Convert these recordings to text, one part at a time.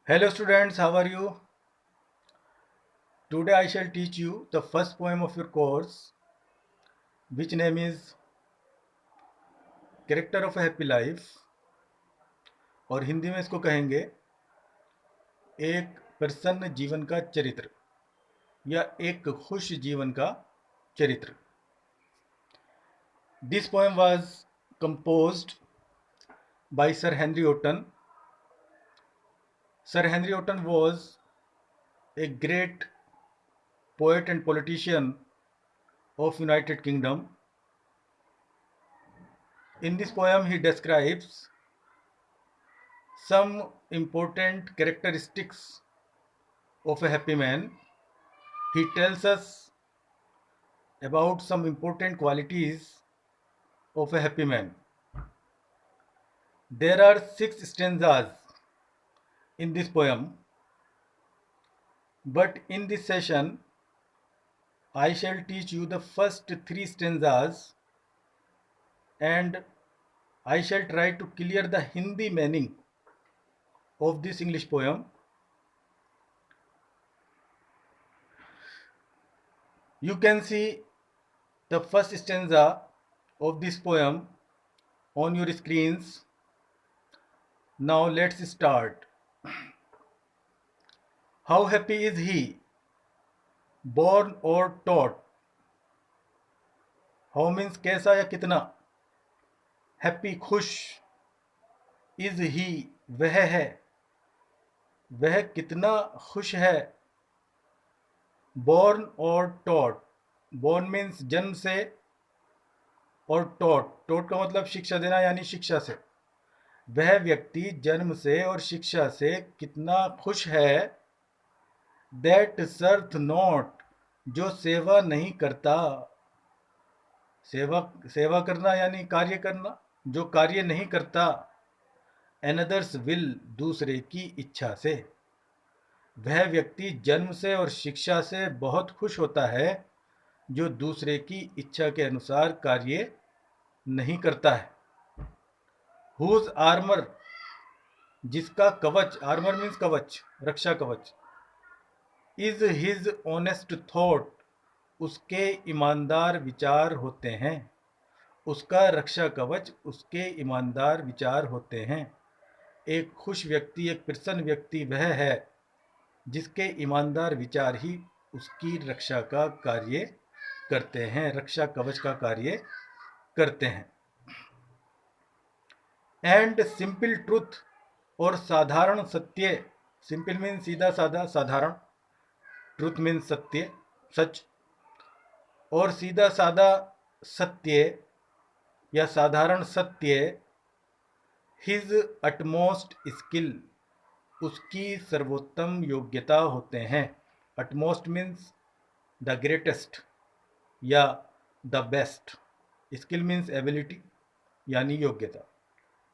Hello students, how are you? Today I shall teach you the first poem of your course, which name is Character of a Happy Life, और हिंदी में इसको कहेंगे एक प्रसन्न जीवन का चरित्र या एक खुश जीवन का चरित्र. This poem was composed by Sir Henry Wotton. Sir Henry Wotton was a great poet and politician of United Kingdom. In this poem he describes some important characteristics of a happy man. He tells us about some important qualities of a happy man. There are 6 stanzas in this poem, but in this session I shall teach you the first 3 stanzas and I shall try to clear the Hindi meaning of this English poem. You can see the first stanza of this poem on your screens. Now let's start. How happy is he, born or taught? How means कैसा या कितना. Happy खुश. Is he वह है. वह कितना खुश है. Born or taught. Born means जन्म से और taught का मतलब शिक्षा देना यानी शिक्षा से. वह व्यक्ति जन्म से और शिक्षा से कितना खुश है. That serveth not, जो सेवा नहीं करता. सेवा करना यानी कार्य करना, जो कार्य नहीं करता. Another's will, दूसरे की इच्छा से. वह व्यक्ति जन्म से और शिक्षा से बहुत खुश होता है जो दूसरे की इच्छा के अनुसार कार्य नहीं करता है. Whose armor, जिसका कवच. आर्मर मीन्स कवच, रक्षा कवच. Is his honest thought, उसके ईमानदार विचार होते हैं. उसका रक्षा कवच उसके ईमानदार विचार होते हैं. एक खुश व्यक्ति, एक प्रसन्न व्यक्ति वह है जिसके ईमानदार विचार ही उसकी रक्षा का कार्य करते हैं, रक्षा कवच का कार्य करते हैं. एंड सिंपल ट्रूथ, और साधारण सत्य. सिंपल मीन सीधा साधा, साधारण. ट्रूथ मीन सत्य, सच. और सीधा साधा सत्य या साधारण सत्य. हिज अटमोस्ट स्किल, उसकी सर्वोत्तम योग्यता होते हैं. अटमोस्ट मीन्स द ग्रेटेस्ट या the best. Skill means ability यानी योग्यता.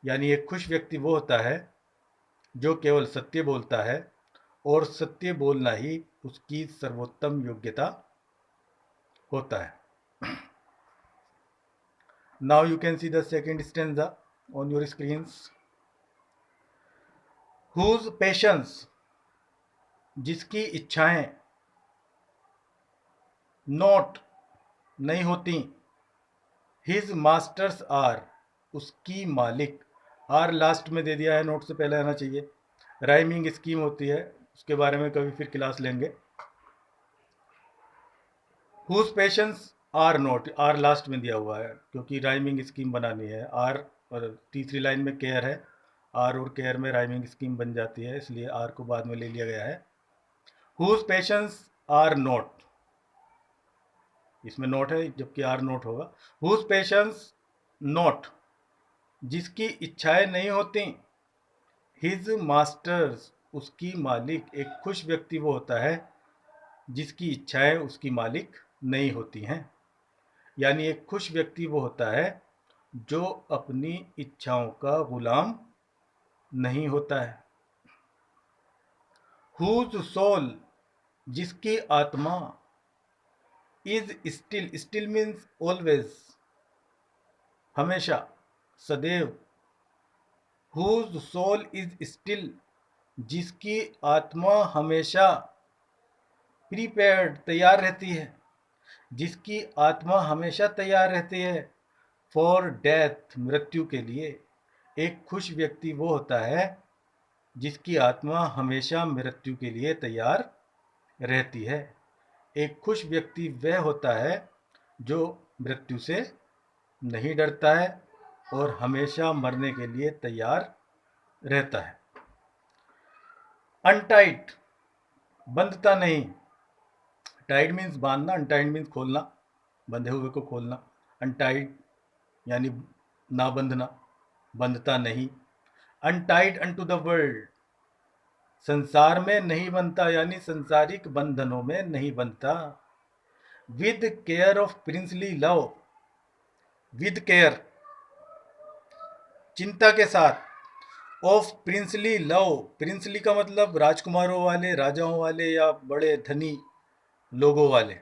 यानी एक खुश व्यक्ति वो होता है जो केवल सत्य बोलता है और सत्य बोलना ही उसकी सर्वोत्तम योग्यता होता है. Now you can see the second stanza on your screens. Whose passions, जिसकी इच्छाएं. Not, नहीं होती. His masters are, उसकी मालिक. आर लास्ट में दे दिया है, नोट से पहले आना चाहिए. राइमिंग स्कीम होती है, उसके बारे में कभी फिर क्लास लेंगे. Whose passions are not, आर लास्ट में दिया हुआ है क्योंकि राइमिंग स्कीम बनानी है. आर और तीसरी लाइन में केयर है. आर और केयर में राइमिंग स्कीम बन जाती है, इसलिए आर को बाद में ले लिया गया है. Whose passions are not, इसमें नोट है जबकि आर नोट होगा. Whose passions not, जिसकी इच्छाएं नहीं होती. His masters, उसकी मालिक. एक खुश व्यक्ति वो होता है जिसकी इच्छाएं उसकी मालिक नहीं होती हैं. यानी एक खुश व्यक्ति वो होता है जो अपनी इच्छाओं का गुलाम नहीं होता है. Whose soul, जिसकी आत्मा. Is still, still means always, हमेशा, सदैव. Whose soul is still, जिसकी आत्मा हमेशा प्रीपेयर्ड तैयार रहती है, जिसकी आत्मा हमेशा तैयार रहती है फॉर डेथ मृत्यु के लिए। एक खुश व्यक्ति वो होता है जिसकी आत्मा हमेशा मृत्यु के लिए तैयार रहती है। एक खुश व्यक्ति वह होता है जो मृत्यु से नहीं डरता है और हमेशा मरने के लिए तैयार रहता है। अनटाइट, बंधता नहीं। टाइट मीन्स बांधना, अनटाइट मीन्स खोलना, बंधे हुए को खोलना। अनटाइट यानी ना बंधना, बंधता नहीं। अनटाइड अनटू द वर्ल्ड, संसार में नहीं बंधता यानी संसारिक बंधनों में नहीं बंधता। With care of princely love, with care चिंता के साथ, ऑफ प्रिंसली लव, प्रिंसली का मतलब राजकुमारों वाले, राजाओं वाले या बड़े धनी लोगों वाले।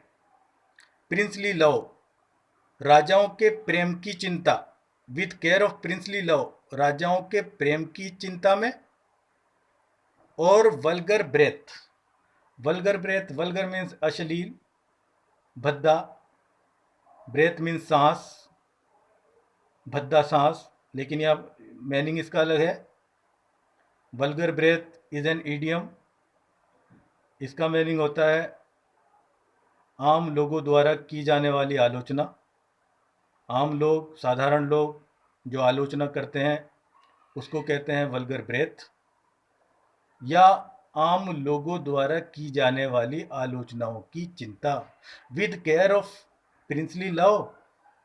प्रिंसली लव, राजाओं के प्रेम की चिंता। With care of princely love, राजाओं के प्रेम की चिंता में। और vulgar breath, vulgar breath, vulgar means अश्लील, भद्दा, ब्रेथ मीन्स सांस, भद्दा सांस, लेकिन यह मीनिंग इसका अलग है। Vulgar breath is an idiom, इसका मीनिंग होता है आम लोगों द्वारा की जाने वाली आलोचना। आम लोग, साधारण लोग जो आलोचना करते हैं उसको कहते हैं वल्गर ब्रेथ, या आम लोगों द्वारा की जाने वाली आलोचनाओं की चिंता। With care of princely love,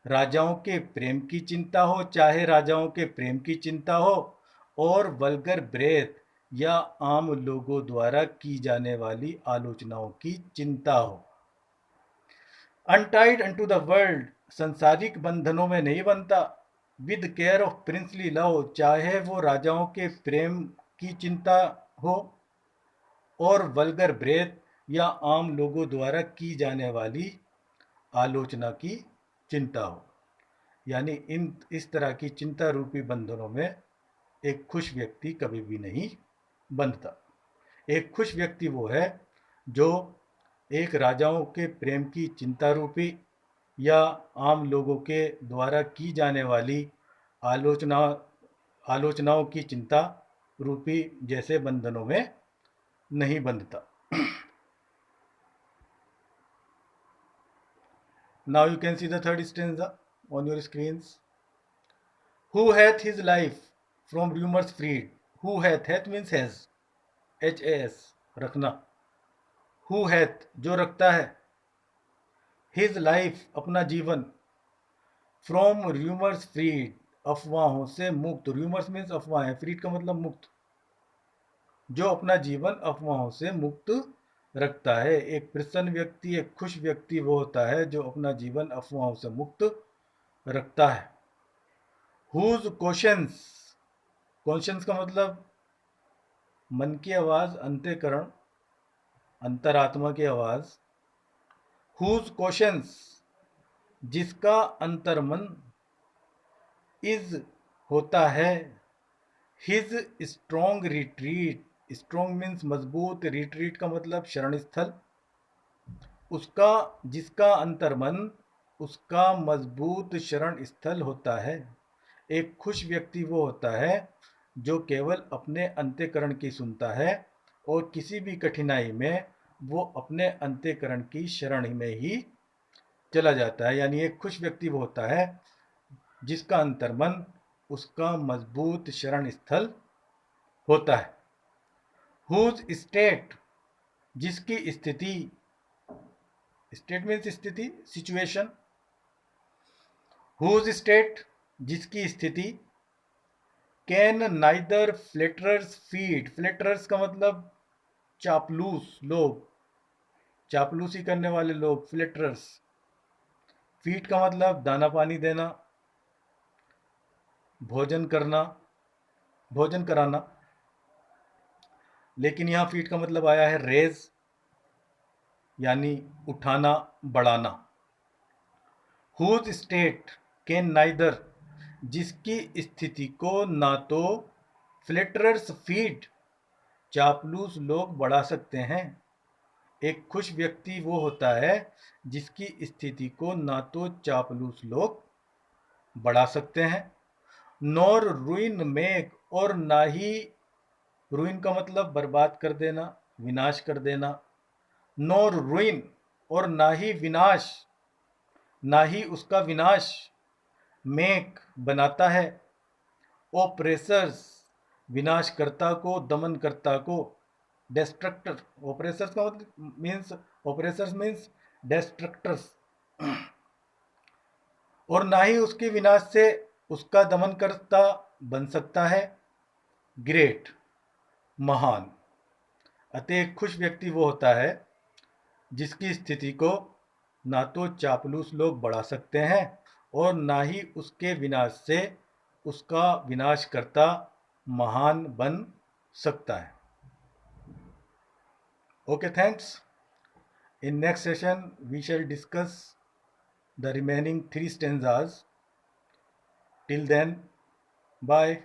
राजाओं के प्रेम की चिंता हो, चाहे राजाओं के प्रेम की चिंता हो, और वल्गर ब्रेथ या आम लोगों द्वारा की जाने वाली आलोचनाओं की चिंता हो। अनटाइड अनटू द वर्ल्ड, संसारिक बंधनों में नहीं बनता। With care of princely love, चाहे वो राजाओं के प्रेम की चिंता हो और वल्गर ब्रेथ या आम लोगों द्वारा की जाने वाली आलोचना की चिंता हो। यानी इस तरह की चिंता रूपी बंधनों में एक खुश व्यक्ति कभी भी नहीं बंधता। एक खुश व्यक्ति वो है जो एक राजाओं के प्रेम की चिंता रूपी या आम लोगों के द्वारा की जाने वाली आलोचनाओं की चिंता रूपी जैसे बंधनों में नहीं बंधता। Now you can see the third stanza on your screens. Who hath his life from rumors freed? Who hath means has, HAS रखना। Who hath जो रखता है, his life अपना जीवन, from rumors freed अफवाहों से मुक्त। rumors means अफवाहें, freed का मतलब मुक्त। जो अपना जीवन अफवाहों से मुक्त रखता है। एक प्रसन्न व्यक्ति, एक खुश व्यक्ति वो होता है जो अपना जीवन अफवाहों से मुक्त रखता है। हुज क्वेश्चंस, क्वेश्चंस का मतलब मन की आवाज, अंतःकरण, अंतरात्मा की आवाज। हुज क्वेश्चंस जिसका अंतर्मन, इज होता है, his strong retreat, strong means मजबूत, रिट्रीट का मतलब शरण स्थल। उसका, जिसका अंतर्मन उसका मजबूत शरण स्थल होता है। एक खुश व्यक्ति वो होता है जो केवल अपने अंतःकरण की सुनता है और किसी भी कठिनाई में वो अपने अंतःकरण की शरण में ही चला जाता है। यानी एक खुश व्यक्ति वो होता है जिसका अंतर्मन उसका मजबूत शरण स्थल होता है। हुज स्टेट जिसकी स्थिति, स्टेट मीन्स स्थिति, सिचुएशन। हुज स्टेट जिसकी स्थिति, कैन नाइदर फ्लेटरर्स फीड, फ्लेटरर्स का मतलब चापलूस लोग, चापलूसी करने वाले लोग, फ्लेटरर्स। फीड का मतलब दाना पानी देना, भोजन करना, भोजन कराना। लेकिन यहाँ फीड का मतलब आया है रेज, यानी उठाना, बढ़ाना। हुज स्टेट कैन नाइदर जिसकी स्थिति को ना तो फ्लेटरर्स फीड, चापलूस लोग बढ़ा सकते हैं। एक खुश व्यक्ति वो होता है जिसकी स्थिति को ना तो चापलूस लोग बढ़ा सकते हैं, नॉर रुइन मेक, और ना ही, रुइन का मतलब बर्बाद कर देना, विनाश कर देना, नॉर रुइन, और ना ही विनाश, ना ही उसका विनाश, मेक बनाता है, ओप्रेसर्स विनाशकर्ता को, दमनकर्ता को, डिस्ट्रक्टर, ओप्रेसर्स का मतलब मीन्स, ओप्रेसर्स मीन्स डिस्ट्रक्टर्स, और ना ही उसके विनाश से उसका दमनकर्ता बन सकता है ग्रेट, महान। अतः एक खुश व्यक्ति वो होता है जिसकी स्थिति को ना तो चापलूस लोग बढ़ा सकते हैं और ना ही उसके विनाश से उसका विनाशकर्ता महान बन सकता है। Okay, thanks. In next session, we shall discuss the remaining 3 stanzas. Till then, bye.